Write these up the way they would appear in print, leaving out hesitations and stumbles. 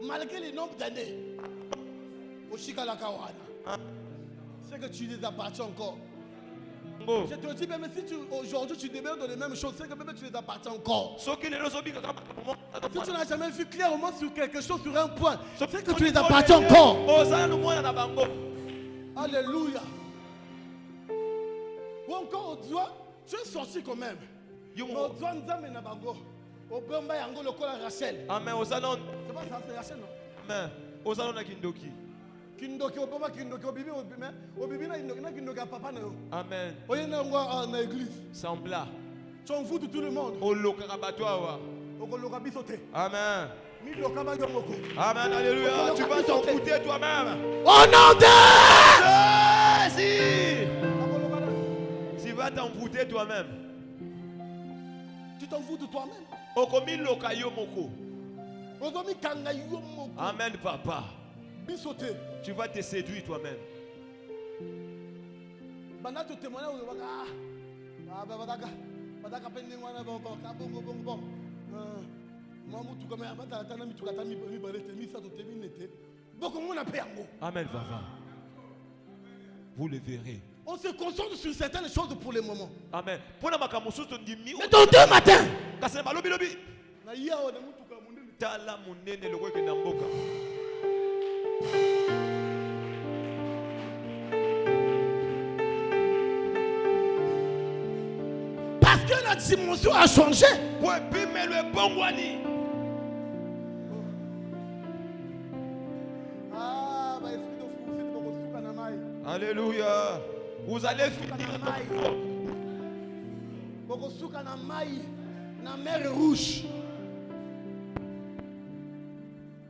malgré les nombres d'années, c'est que tu les appartiens encore. Je te dis, même si aujourd'hui tu demeures dans les mêmes choses, c'est que même tu les appartiens encore. Si tu n'as jamais vu clairement sur quelque chose, sur un point, c'est que tu les appartiens encore. Alléluia. Ou encore au doigt, tu es sorti quand même. Au doigt, nous avons un bango. Au Bamba Yango, le col à Rachel. Amen. Au salon. C'est pas ça, c'est Rachel, non? Amen. Au salon à Kindoki. Kindoki, au Bamba Kindoki, au Bibi, au Bibi, na Kindoki à papa. Amen. Au Yéna, on a l'église. Sembla. Tu en fous de tout le monde. Au Lokarabatwa. Au Lokabisote. Amen. Amen. Alléluia. Tu vas t'en foutre toi-même. Au nom de Jésus. Tu vas t'en foutre toi-même. Tu t'en fous de toi-même. Amen, papa. Tu vas te séduire toi-même. Amen, papa. Vous le verrez. On se concentre sur certaines choses pour le moment. Amen. Mais dans 2 matins, parce que la dimension a changé. Alléluia. Vous allez finir la mer rouge.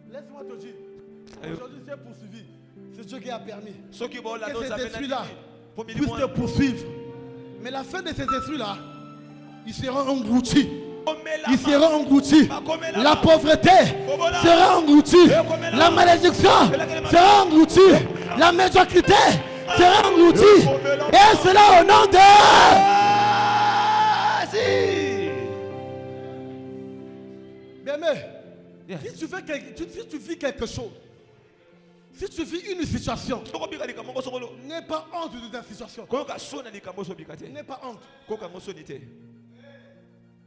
Laisse-moi te dire. Aujourd'hui, c'est poursuivi. C'est Dieu qui a permis que ces esprits-là puissent te poursuivre. Mais la fin de ces esprits-là, ils seront engloutis. Ils seront engloutis. La pauvreté sera engloutie. La malédiction sera engloutie. La médiocrité sera engloutie. Et cela au nom de bien-aimé, si tu vis quelque chose, si tu vis une situation, n'aie pas honte de ta situation. N'aie pas honte.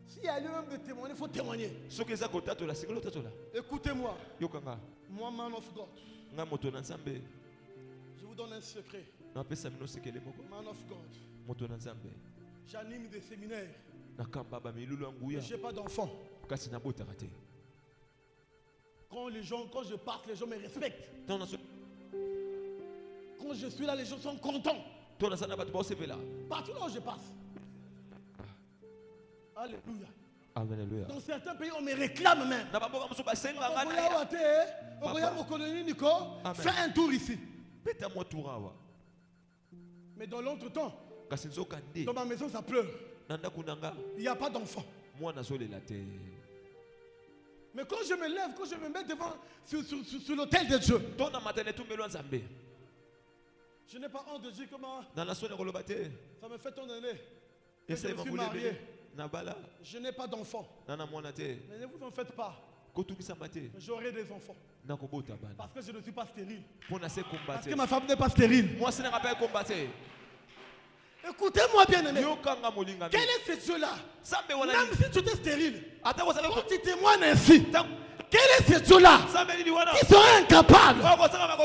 S'il y a lieu même de témoigner, il faut témoigner. Écoutez-moi. Moi, man of God, je vous donne un secret. Man of God, j'anime des séminaires. Je n'ai pas d'enfants. Quand je passe, les gens me respectent. Quand je suis là, les gens sont contents. Partout là où je passe. Alléluia. Alléluia. Dans certains pays, on me réclame même. Fais un tour ici. Mais dans l'autre temps, dans ma maison, ça pleure. Il n'y a pas d'enfant. Mais quand je me lève, quand je me mets devant sur l'autel de Dieu, je n'ai pas honte de dire comment ça me fait tant d'années que je suis marié. Je n'ai pas d'enfant. Mais ne vous en faites pas. J'aurai des enfants. Parce que je ne suis pas stérile. Parce que ma femme n'est pas stérile. Écoutez-moi bien aimé. Quel est ce Dieu-là? Même si tu es stérile, quand tu témoignes ainsi, quel est ce Dieu-là qui serait incapable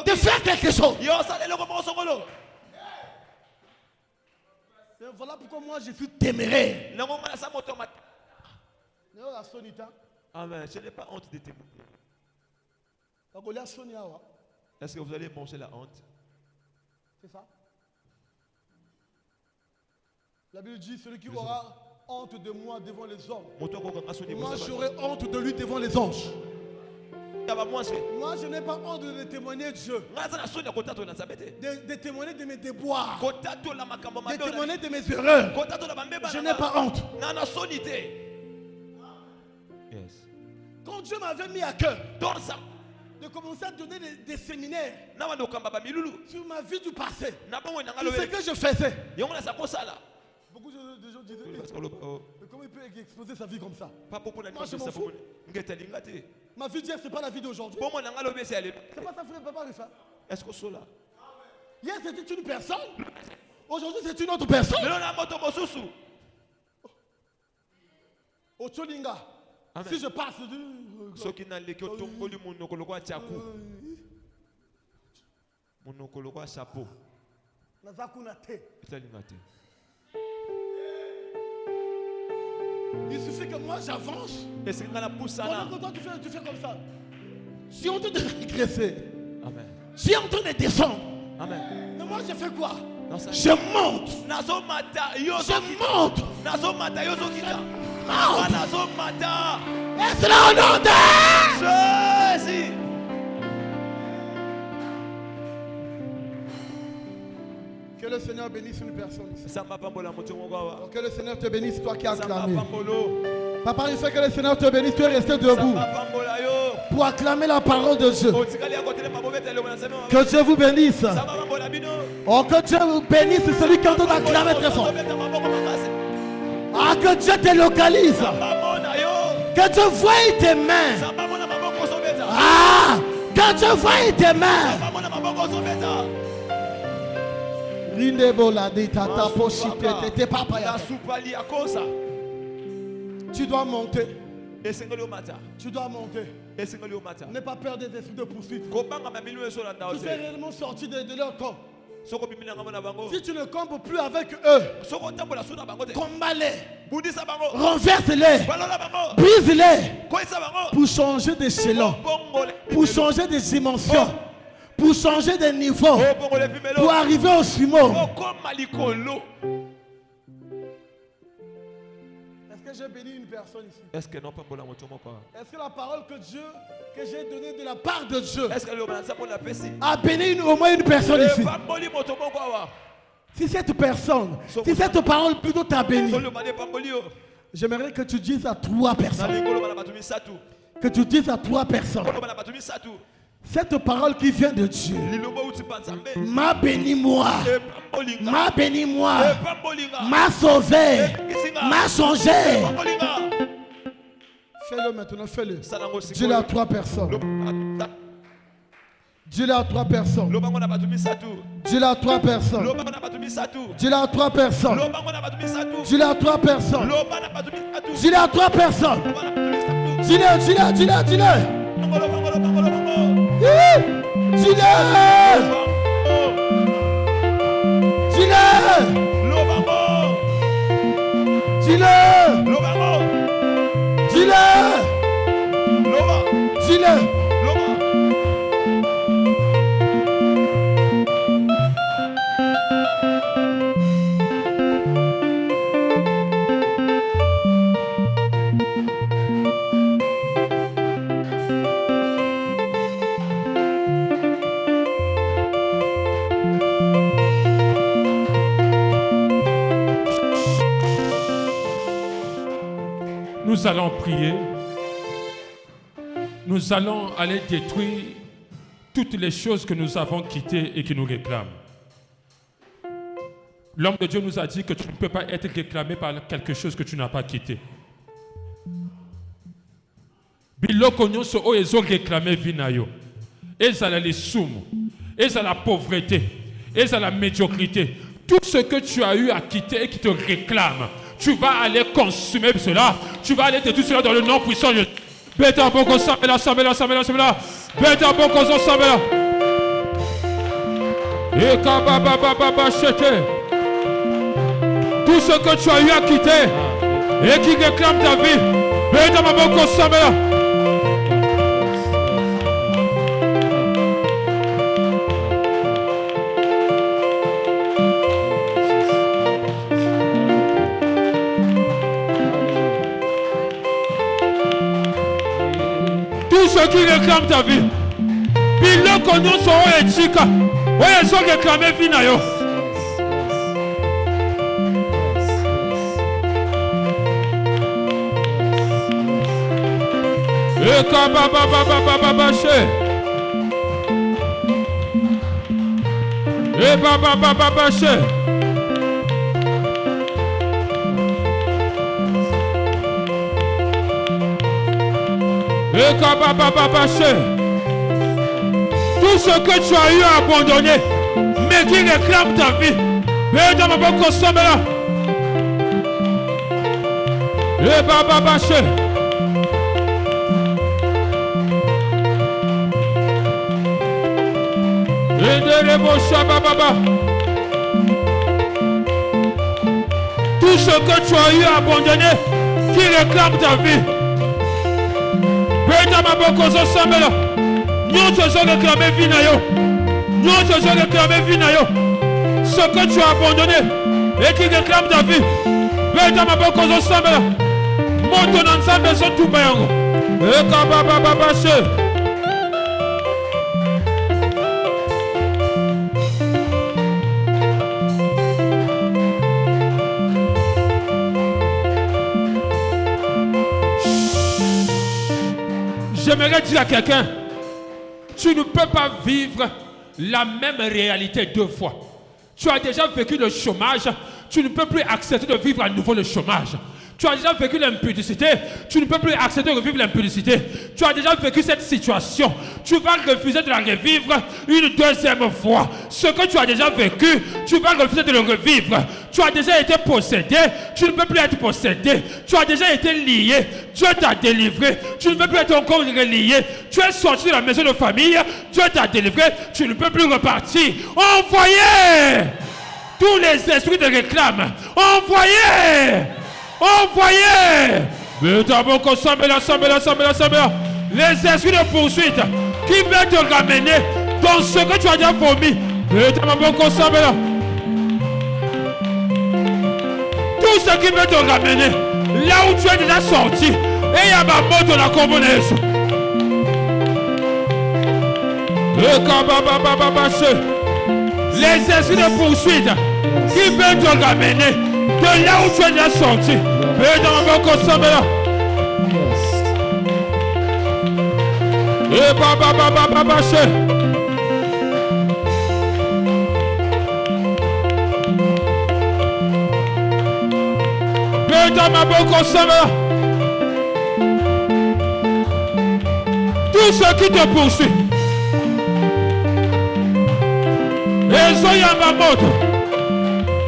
de faire quelque chose? Voilà pourquoi moi je suis téméraire. Amen. Je n'ai pas honte de témoigner. Est-ce que vous allez manger la honte? C'est ça. La Bible dit, celui qui aura honte de moi devant les hommes, moi j'aurai honte de lui devant les anges. Moi je n'ai pas honte de témoigner Dieu, de témoigner de mes déboires, de témoigner de mes erreurs. Je n'ai pas honte. Yes. Quand Dieu m'avait mis à cœur de commencer à donner des séminaires sur ma vie du passé, tout ce que je faisais, beaucoup de gens disaient, mais comment il peut exposer sa vie comme ça? Moi je m'en fous. Ma vie d'hier, c'est pas la vie d'aujourd'hui. C'est pas ça, frère, papa, ça. Est-ce que c'est là? Hier, c'était une personne. Aujourd'hui, c'est une autre personne. Ocholinga. Si je passe il suffit que moi j'avance. Pendant que toi tu fais comme ça. Si on te régresser, si on te descendre, mais moi je fais quoi? Je monte. Est-ce là au nom de Jésus? Que le Seigneur bénisse une personne ici. Que le Seigneur te bénisse, toi qui as acclamé. Papa, il fait que le Seigneur te bénisse, tu es resté debout pour acclamer la parole de Dieu. Que Dieu vous bénisse. Oh, que Dieu vous bénisse, celui qui entend acclamer très fort. Ah, que Dieu te localise. Que Dieu voie tes mains. Ah, que Dieu voie tes mains. Tu dois monter. Tu dois monter. N'aie pas peur des esprits de poursuite. Tu fais réellement sortir de leur corps. Si tu ne combes plus avec eux, combat-les, renverse-les, brise-les pour changer d'échelon, pour changer de dimension, pour changer de niveau, pour arriver au sumo. Est-ce que j'ai béni une personne ici? Est-ce que la parole que j'ai donnée de la part de Dieu a béni au moins une personne ici? Si cette parole plutôt t'a béni, j'aimerais que tu dises à 3 personnes. Que tu dises à 3 personnes. Cette parole qui vient de Dieu m'a béni moi, m'a sauvé, m'a changé. Fais-le maintenant, fais-le. Dis-le à 3 personnes. Dis-le à 3 personnes. Dis-le à 3 personnes. Dis-le à 3 personnes. Dis-le à 3 personnes. Dis-le à 3 personnes. Dis-le. Dis-le. Dis-le. Nous allons prier. Nous allons aller détruire toutes les choses que nous avons quittées et qui nous réclament. L'homme de Dieu nous a dit que tu ne peux pas être réclamé par quelque chose que tu n'as pas quitté. Biloko nyonso o ezo réclamé vinayo. Ezala les soum, ezala la pauvreté, ezala la médiocrité. Tout ce que tu as eu à quitter et qui te réclame, tu vas aller consumer cela. Tu vas aller détruire cela dans le nom puissant de Dieu. Beta boko samela. Beta boko samela. Eka baba chete. Tout ce que tu as eu à quitter et qui réclame ta vie, beta boko samela. Ceux qui réclament ta vie, biloko nyonso oyo etika oyo ezoreklame vi na yo. Ekabababababashe ebabababashe Tout ce que tu as eu à abandonner, mais qui réclame ta vie, tout ce que tu as eu à abandonner, qui réclame ta vie, ce que tu as abandonné et qui réclame ta vie, j'aimerais dire à quelqu'un, tu ne peux pas vivre la même réalité deux fois. Tu as déjà vécu le chômage, tu ne peux plus accepter de vivre à nouveau le chômage. Tu as déjà vécu l'impudicité, tu ne peux plus accepter de revivre l'impudicité. Tu as déjà vécu cette situation, tu vas refuser de la revivre une deuxième fois. Ce que tu as déjà vécu, tu vas refuser de le revivre. Tu as déjà été possédé, tu ne peux plus être possédé. Tu as déjà été lié, Dieu t'a délivré, tu ne peux plus être encore relié. Tu es sorti de la maison de famille, Dieu t'a délivré, tu ne peux plus repartir. Envoyez tous les esprits de réclame, envoyez. Les esprits de poursuite qui veulent te ramener dans ce que tu as déjà promis. Tout ce qui veut te ramener là où tu es déjà sorti. Et il y a ma moto la combinaison. Les esprits de poursuite qui veulent te ramener de là où tu es déjà sorti. Tout ce qui te poursuit.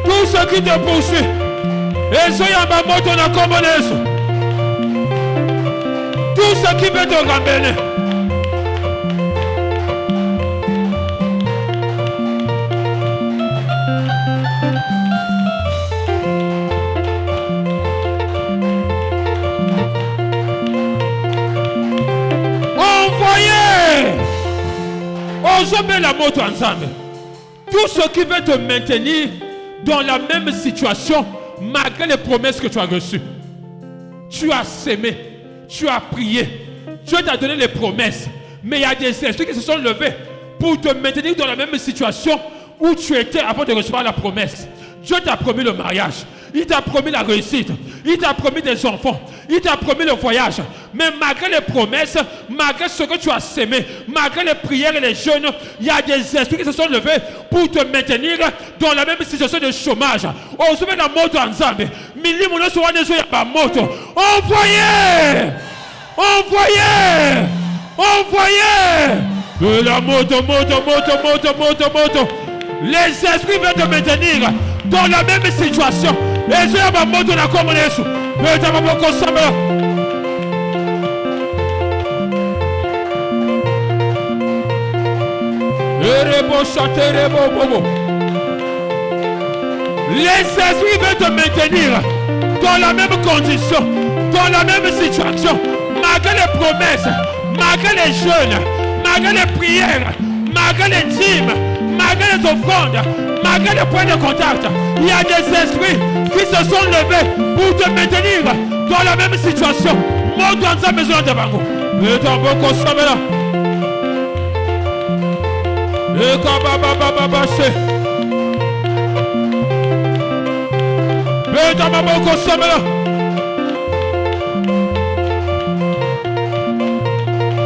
Tout ce qui te poursuit. Tout ce qui veut te ramener. Envoyez. On met la moto ensemble. Tout ce qui veut te maintenir dans la même situation, malgré les promesses que tu as reçues. Tu as sémé, tu as prié, Dieu t'a donné les promesses, mais il y a des esprits qui se sont levés pour te maintenir dans la même situation où tu étais avant de recevoir la promesse. Dieu t'a promis le mariage, il t'a promis la réussite, il t'a promis des enfants, il t'a promis le voyage. Mais malgré les promesses, malgré ce que tu as sémé, malgré les prières et les jeûnes, il y a des esprits qui se sont levés pour te maintenir dans la même situation de chômage. On se met la moto ensemble. Envoyez! La moto. Les esprits veulent te maintenir dans la même situation. Et je ma moto la combinaison. Les esprits veulent te maintenir dans la même condition, dans la même situation, malgré les promesses, malgré les jeûnes, malgré les prières, malgré les dîmes, malgré les offrandes, malgré les points de contact. Il y a des esprits qui se sont levés pour te maintenir dans la même situation. Monte dans sa maison de Bango. Et dans beaucoup de là. Et quand et dans ma beaucoup de là.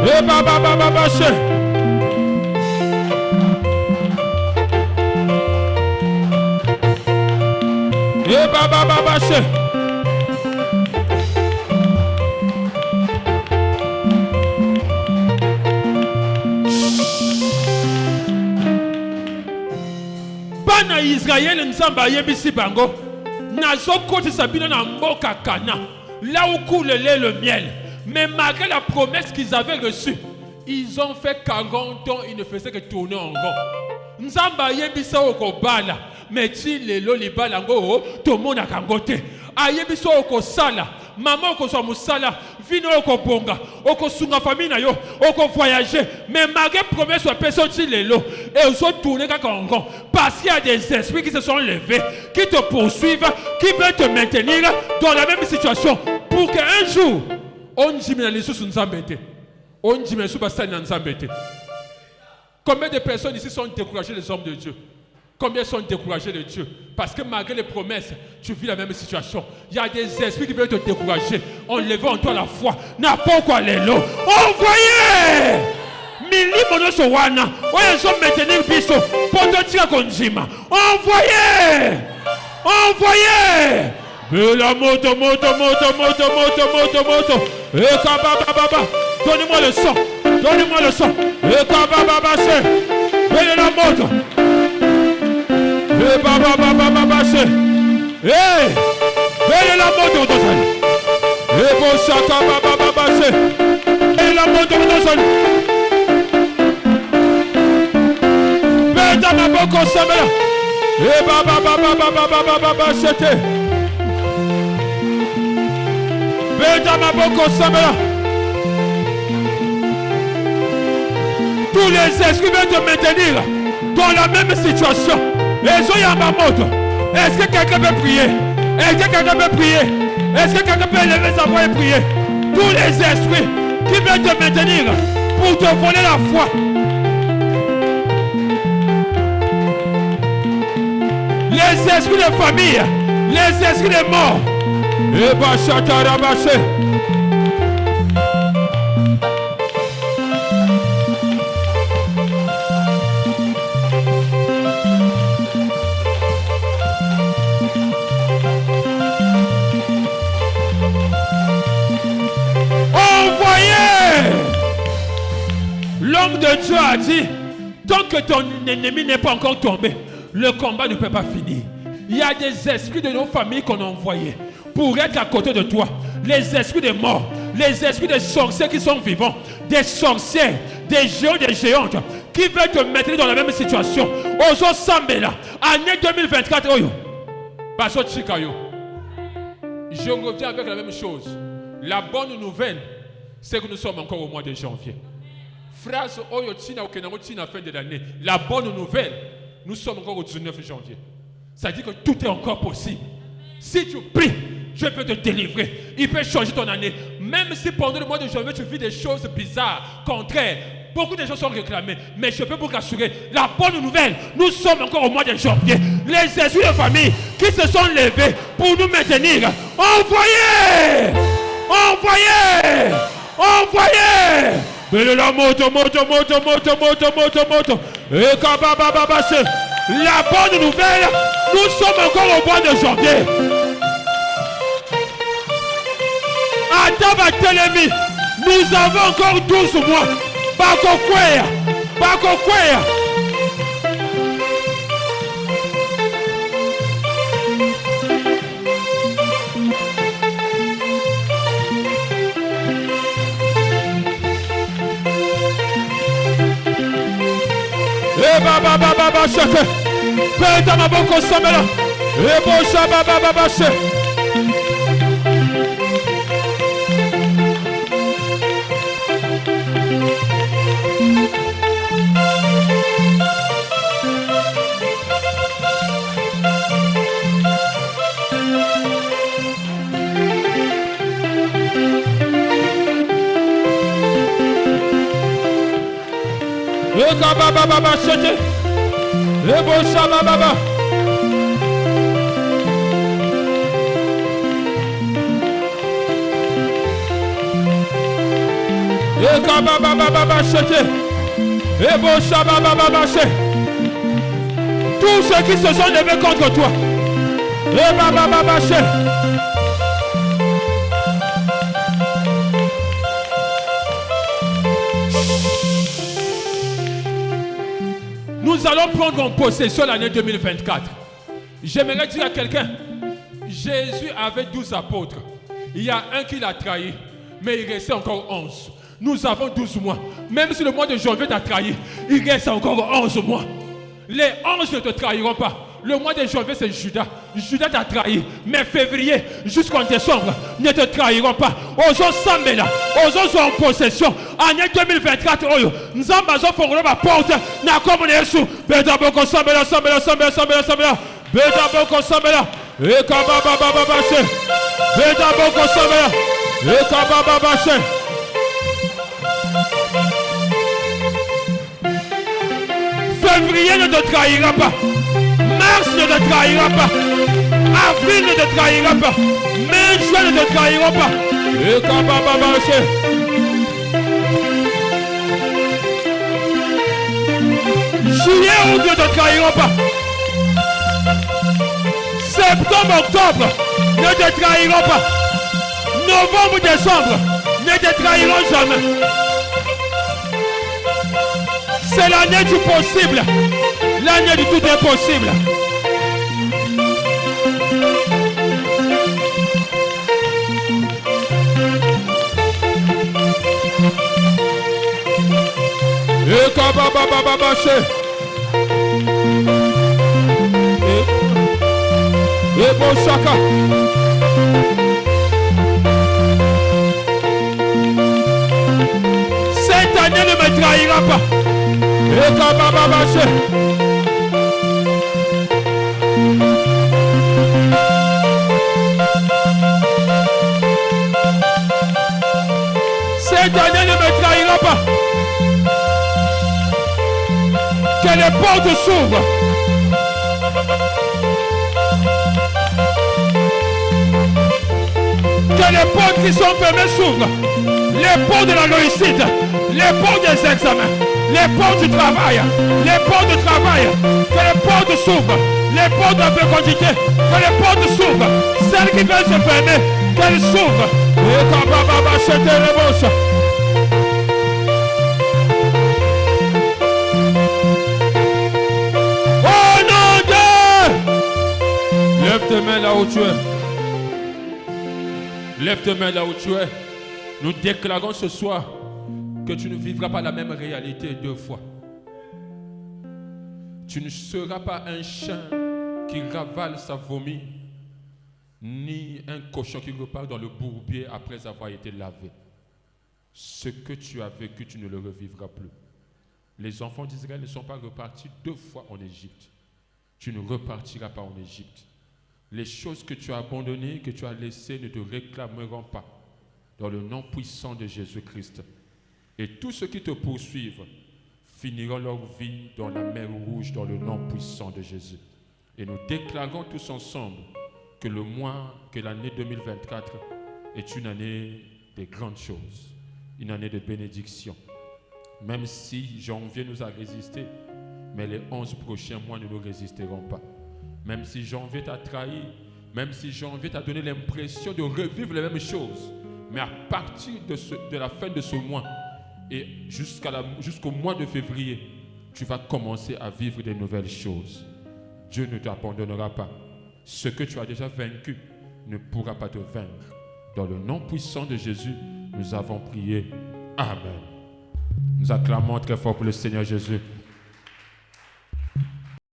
Et Bana Israël nzamba yebisi bango. Nazo kote sabino na mboka Kana. Là où coule le lait, le miel. Mais malgré la promesse qu'ils avaient reçue, ils ont fait 40 ans, ils ne faisaient que tourner en rond. Nzamba yebisa okobala. Mais si les lolibalango, tout le monde a kangote. Ayebiso oko sala. Maman oko so musala. Vino oko bonga. Oko sunga famille na yo. Oko voyager. Mais malgré promesse ou personne si les lots. Et ils ont tourné en rond. Parce qu'il y a des esprits qui se sont levés. Qui te poursuivent. Qui veulent te maintenir dans la même situation. Pour qu'un jour, on dit mais les sous nzambete. On dit mais sous bastani nzambete. Combien de personnes ici sont découragées les hommes de Dieu? Combien sont découragés de Dieu? Parce que malgré les promesses, tu vis la même situation. Il y a des esprits qui veulent te décourager. Enlevez en toi la foi. N'a pas quoi les lots. Envoyez! Mili monoso wana. Oye sont maintenir biso. Poto tira konjima. Envoyez! Envoyez! La moto. Et kababa. Donnez-moi le son. Et kababa c'est. Venez la moto. Et baba c'est. Hey! Venez la moto dosani. Et bon chaka baba c'est. Venez la moto dosani. Beta maboko samela. Et baba c'était. Beta maboko samela. Tous les esprits veulent te maintenir dans la même situation. Est-ce que quelqu'un peut prier? Est-ce que quelqu'un peut prier? Est-ce que quelqu'un peut élever sa voix et prier? Tous les esprits qui veulent te maintenir pour te voler la foi. Les esprits de famille, les esprits de mort. Et bachatarabaché. L'homme de Dieu a dit, tant que ton ennemi n'est pas encore tombé, le combat ne peut pas finir. Il y a des esprits de nos familles qu'on a envoyés pour être à côté de toi. Les esprits des morts, les esprits des sorciers qui sont vivants, des sorcières, des géants, des géantes, qui veulent te mettre dans la même situation. Ozo Sambela, année 2024, oyo. Baso Chikayo. Je reviens avec la même chose. La bonne nouvelle, c'est que nous sommes encore au mois de janvier. Phrase oyo tina okenango tina fin de l'année. La bonne nouvelle, nous sommes encore au 19 janvier. Ça dit que tout est encore possible. Si tu pries, Dieu peut te délivrer. Il peut changer ton année. Même si pendant le mois de janvier, tu vis des choses bizarres, contraires. Beaucoup de choses sont réclamées. Mais je peux vous rassurer, la bonne nouvelle, nous sommes encore au mois de janvier. Les esprits de famille qui se sont levés pour nous maintenir. Envoyez! Envoyez! Envoyez! Mais la moto. Et kababa c'est la bonne nouvelle. Nous sommes encore au mois de janvier. Adama Telemi, nous avons encore 12 mois. Bako Kwea. Baba chete. Peta maboko samela. Ebosha baba che. Baba chete. Ebosha baba. Baba chete. Ebosha baba che. Tous ceux qui se sont levés contre toi. Baba che. Nous allons prendre en possession l'année 2024. J'aimerais dire à quelqu'un, Jésus avait 12 apôtres. Il y a un qui l'a trahi, mais il restait encore 11. Nous avons 12 mois. Même si le mois de janvier t'a trahi, il reste encore 11 mois. Les 11 ne te trahiront pas. Le mois de janvier, c'est Judas. Judas t'a trahi. Mais février jusqu'en décembre ne te trahiront pas. Osons s'embêler. Osons en possession. Année 2024, nous allons faire ma porte. N'a comme Jésus. Beda boko s'embêler, s'embêler, s'embêler, s'embêler, s'embêler. Beda boko s'embêler. Et kababa baché. Beda boko s'embêler. Et kababa baché. Février ne te trahira pas. Mars ne te trahira pas. Avril ne te trahira pas. Mai, juin ne te trahira pas. Et juillet, août ne te trahira pas. Septembre, octobre ne te trahiront pas. Novembre, décembre ne te trahiront jamais. C'est l'année du possible. L'année du tout impossible. Et kababababaché. Et bon chaka. Cette année ne me trahira pas. Et kabababaché. Cette année ne me trahira pas. Que les portes s'ouvrent. Que les portes qui sont fermées s'ouvrent. Les portes de la réussite, les portes des examens, les portes du travail, les portes du travail. Que les portes s'ouvrent. Les portes de la fécondité, que les portes s'ouvrent. Celles qui veulent se fermer, qu'elles s'ouvrent. Et quand Baba c'était les bouches. Oh non Dieu! Lève tes mains là où tu es. Lève tes mains là où tu es. Nous déclarons ce soir que tu ne vivras pas la même réalité deux fois. Tu ne seras pas un chien qui ravale sa vomi, ni un cochon qui repart dans le bourbier après avoir été lavé. Ce que tu as vécu, tu ne le revivras plus. Les enfants d'Israël ne sont pas repartis deux fois en Égypte. Tu ne repartiras pas en Égypte. Les choses que tu as abandonnées, que tu as laissées, ne te réclameront pas dans le nom puissant de Jésus-Christ. Et tous ceux qui te poursuivent finiront leur vie dans la mer Rouge dans le nom puissant de Jésus. Et nous déclarons tous ensemble que l'année 2024 est une année de grandes choses, une année de bénédiction. Même si janvier nous a résisté, mais les 11 prochains mois ne nous résisteront pas. Même si janvier t'a trahi, même si janvier t'a donné l'impression de revivre les mêmes choses, mais à partir de la fin de ce mois et jusqu'au mois de février, tu vas commencer à vivre des nouvelles choses. Dieu ne t'abandonnera pas. Ce que tu as déjà vaincu ne pourra pas te vaincre. Dans le nom puissant de Jésus, nous avons prié. Amen. Nous acclamons très fort pour le Seigneur Jésus.